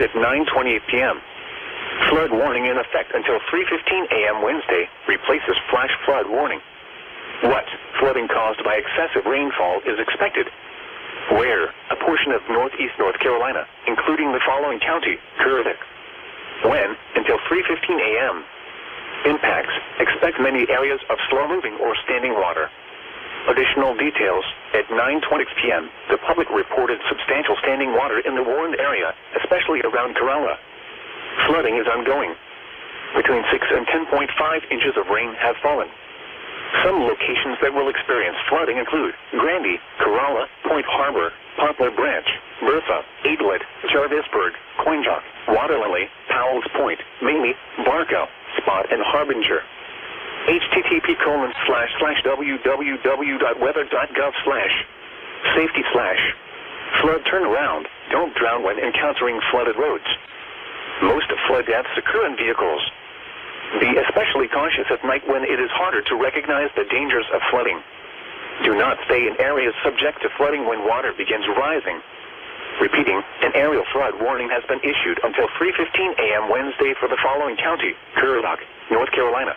at 9:28 p.m. Flood warning in effect until 3:15 a.m. Wednesday replaces flash flood warning. What flooding caused by excessive rainfall is expected? Where? A portion of northeast North Carolina, including the following county, Currituck. When? Until 3:15 a.m. Impacts. Expect many areas of slow-moving or standing water. Additional details. At 9:20 p.m., the public reported substantial standing water in the warned area, especially around Corolla. Flooding is ongoing. Between 6 and 10.5 inches of rain have fallen. Some locations that will experience flooding include Granby, Corolla, Point Harbor, Poplar Branch, Bertha, Aidlet, Jarvisburg, Coinjock, Waterlily, Powell's Point, Mamie, Barco, Spot, and Harbinger. http://www.weather.gov/safety/flood turnaround. Don't drown when encountering flooded roads. Most flood deaths occur in vehicles. Be especially cautious at night when it is harder to recognize the dangers of flooding. Do not stay in areas subject to flooding when water begins rising. Repeating, an aerial flood warning has been issued until 3:15 a.m. Wednesday for the following county, Currituck, North Carolina.